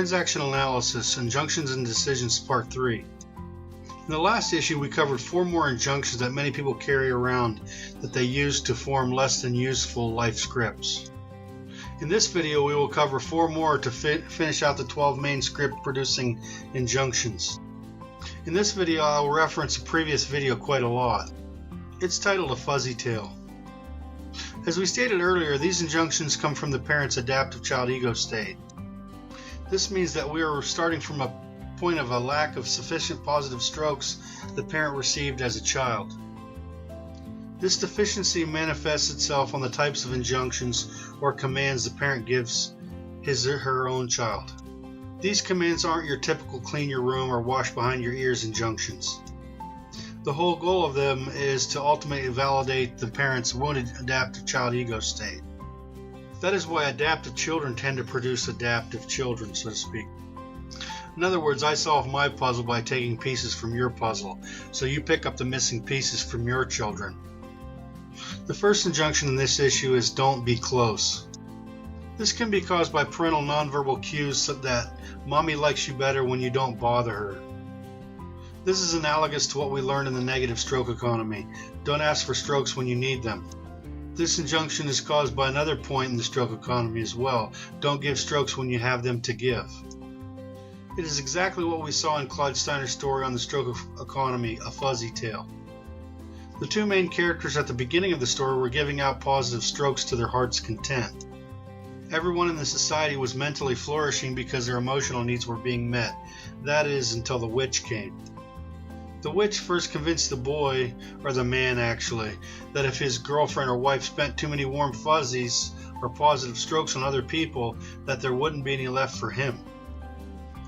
Transactional Analysis, Injunctions and Decisions, Part 3. In the last issue, we covered 4 more injunctions that many people carry around that they use to form less than useful life scripts. In this video, we will cover 4 more to finish out the 12 main script-producing injunctions. In this video, I will reference a previous video quite a lot. It's titled A Fuzzy Tale. As we stated earlier, these injunctions come from the parent's adaptive child ego state. This means that we are starting from a point of a lack of sufficient positive strokes the parent received as a child. This deficiency manifests itself on the types of injunctions or commands the parent gives his or her own child. These commands aren't your typical clean your room or wash behind your ears injunctions. The whole goal of them is to ultimately validate the parent's wounded adaptive child ego state. That is why adaptive children tend to produce adaptive children, so to speak. In other words, I solve my puzzle by taking pieces from your puzzle, so you pick up the missing pieces from your children. The first injunction in this issue is don't be close. This can be caused by parental nonverbal cues that mommy likes you better when you don't bother her. This is analogous to what we learned in the negative stroke economy. Don't ask for strokes when you need them. This injunction is caused by another point in the stroke economy as well. Don't give strokes when you have them to give. It is exactly what we saw in Claude Steiner's story on the stroke economy, A Fuzzy Tale. The 2 main characters at the beginning of the story were giving out positive strokes to their heart's content. Everyone in the society was mentally flourishing because their emotional needs were being met. That is, until the witch came. The witch first convinced the boy, or the man actually, that if his girlfriend or wife spent too many warm fuzzies or positive strokes on other people, that there wouldn't be any left for him.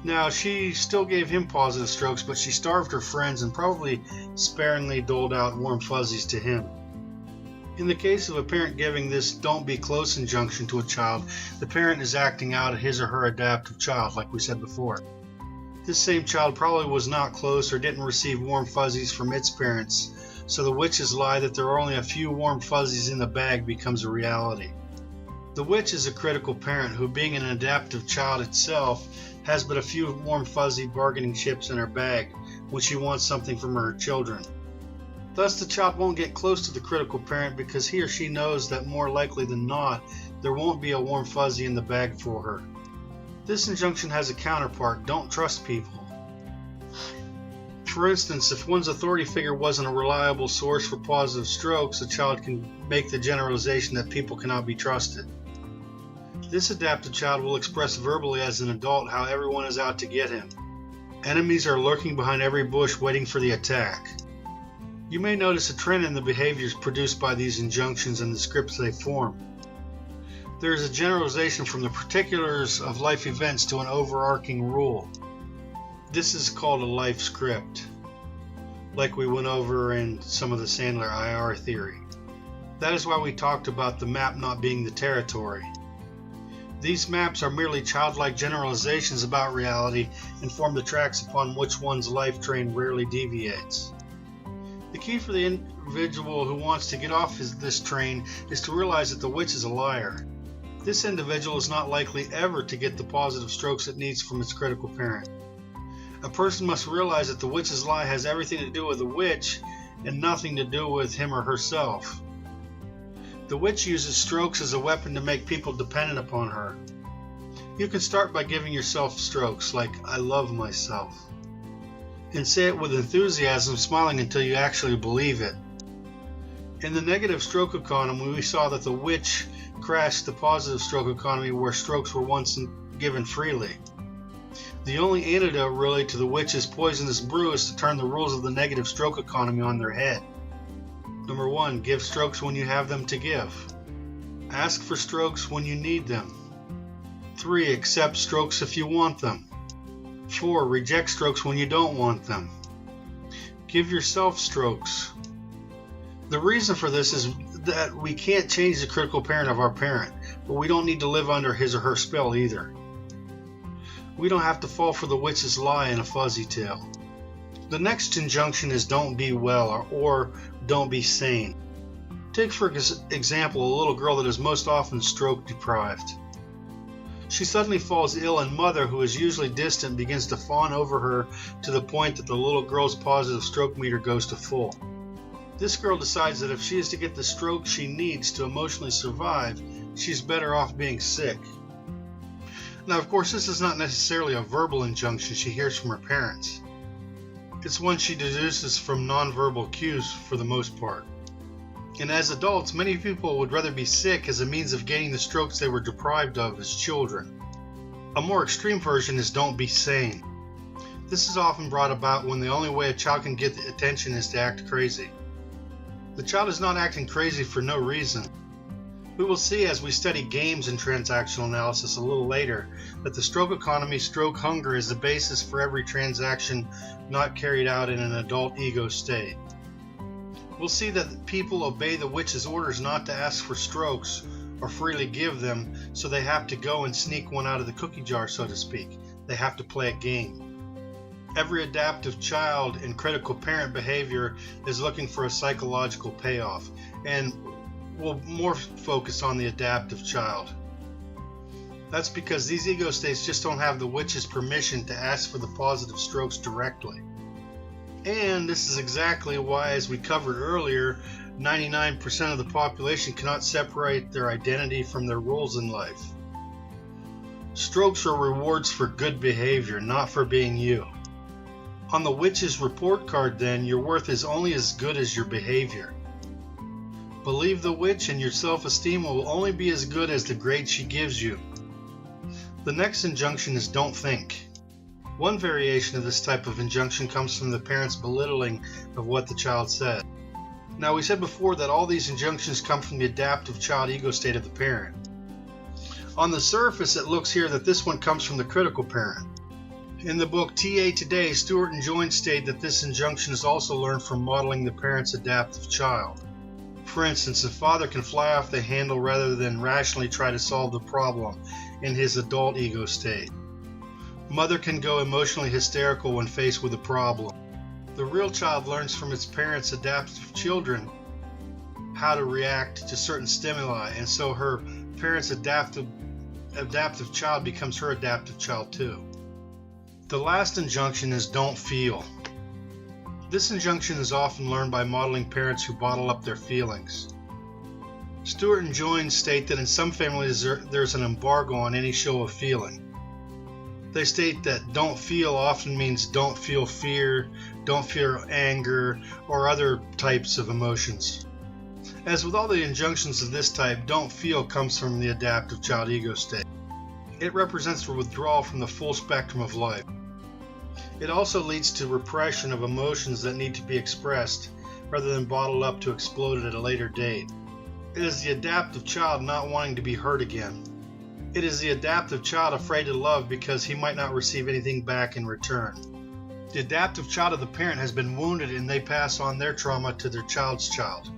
Now, she still gave him positive strokes, but she starved her friends and probably sparingly doled out warm fuzzies to him. In the case of a parent giving this don't be close injunction to a child, the parent is acting out his or her adaptive child, like we said before. This same child probably was not close or didn't receive warm fuzzies from its parents, so the witch's lie that there are only a few warm fuzzies in the bag becomes a reality. The witch is a critical parent who, being an adaptive child itself, has but a few warm fuzzy bargaining chips in her bag when she wants something from her children. Thus, the child won't get close to the critical parent because he or she knows that more likely than not, there won't be a warm fuzzy in the bag for her. This injunction has a counterpart: don't trust people. For instance, if one's authority figure wasn't a reliable source for positive strokes, a child can make the generalization that people cannot be trusted. This adaptive child will express verbally as an adult how everyone is out to get him. Enemies are lurking behind every bush waiting for the attack. You may notice a trend in the behaviors produced by these injunctions and the scripts they form. There is a generalization from the particulars of life events to an overarching rule. This is called a life script, like we went over in some of the Sandler IR theory. That is why we talked about the map not being the territory. These maps are merely childlike generalizations about reality and form the tracks upon which one's life train rarely deviates. The key for the individual who wants to get off this train is to realize that the witch is a liar. This individual is not likely ever to get the positive strokes it needs from its critical parent. A person must realize that the witch's lie has everything to do with the witch and nothing to do with him or herself. The witch uses strokes as a weapon to make people dependent upon her. You can start by giving yourself strokes like I love myself, and say it with enthusiasm, smiling until you actually believe it. In the negative stroke economy, we saw that the witch crashed the positive stroke economy where strokes were once given freely. The only antidote really to the witch's poisonous brew is to turn the rules of the negative stroke economy on their head. Number 1, give strokes when you have them to give. Ask for strokes when you need them. 3, accept strokes if you want them. 4, reject strokes when you don't want them. Give yourself strokes. The reason for this is that we can't change the critical parent of our parent, but we don't need to live under his or her spell either. We don't have to fall for the witch's lie in a fuzzy tale. The next injunction is don't be well or don't be sane. Take for example a little girl that is most often stroke deprived. She suddenly falls ill, and mother, who is usually distant, begins to fawn over her to the point that the little girl's positive stroke meter goes to full. This girl decides that if she is to get the stroke she needs to emotionally survive, she's better off being sick. Now, of course, this is not necessarily a verbal injunction she hears from her parents. It's one she deduces from nonverbal cues for the most part. And as adults, many people would rather be sick as a means of gaining the strokes they were deprived of as children. A more extreme version is don't be sane. This is often brought about when the only way a child can get attention is to act crazy. The child is not acting crazy for no reason. We will see as we study games in transactional analysis a little later that the stroke economy, stroke hunger, is the basis for every transaction not carried out in an adult ego state. We'll see that people obey the witch's orders not to ask for strokes or freely give them, so they have to go and sneak one out of the cookie jar, so to speak. They have to play a game. Every adaptive child in critical parent behavior is looking for a psychological payoff, and we'll more focus on the adaptive child. That's because these ego states just don't have the witch's permission to ask for the positive strokes directly. And this is exactly why, as we covered earlier, 99% of the population cannot separate their identity from their roles in life. Strokes are rewards for good behavior, not for being you. On the witch's report card, then, your worth is only as good as your behavior. Believe the witch, and your self-esteem will only be as good as the grade she gives you. The next injunction is don't think. One variation of this type of injunction comes from the parent's belittling of what the child said. Now, we said before that all these injunctions come from the adaptive child ego state of the parent. On the surface, it looks here that this one comes from the critical parent. In the book TA Today, Stewart and Joyne state that this injunction is also learned from modeling the parent's adaptive child. For instance, a father can fly off the handle rather than rationally try to solve the problem in his adult ego state. Mother can go emotionally hysterical when faced with a problem. The real child learns from its parents' adaptive children how to react to certain stimuli, and so her parents' adaptive child becomes her adaptive child too. The last injunction is don't feel. This injunction is often learned by modeling parents who bottle up their feelings. Stewart and Joyne state that in some families there's an embargo on any show of feeling. They state that don't feel often means don't feel fear, don't feel anger, or other types of emotions. As with all the injunctions of this type, don't feel comes from the adaptive child ego state. It represents the withdrawal from the full spectrum of life. It also leads to repression of emotions that need to be expressed, rather than bottled up to explode at a later date. It is the adaptive child not wanting to be hurt again. It is the adaptive child afraid to love because he might not receive anything back in return. The adaptive child of the parent has been wounded, and they pass on their trauma to their child's child.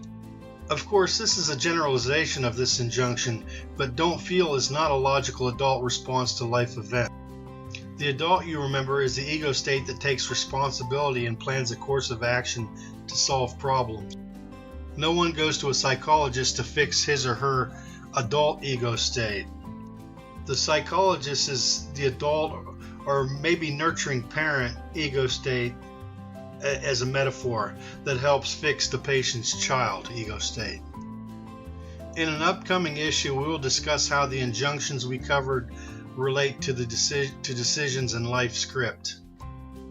Of course, this is a generalization of this injunction, but don't feel is not a logical adult response to life event. The adult, you remember, is the ego state that takes responsibility and plans a course of action to solve problems. No one goes to a psychologist to fix his or her adult ego state. The psychologist is the adult or maybe nurturing parent ego state as a metaphor that helps fix the patient's child ego state. In an upcoming issue, we will discuss how the injunctions we covered relate to decisions in life script.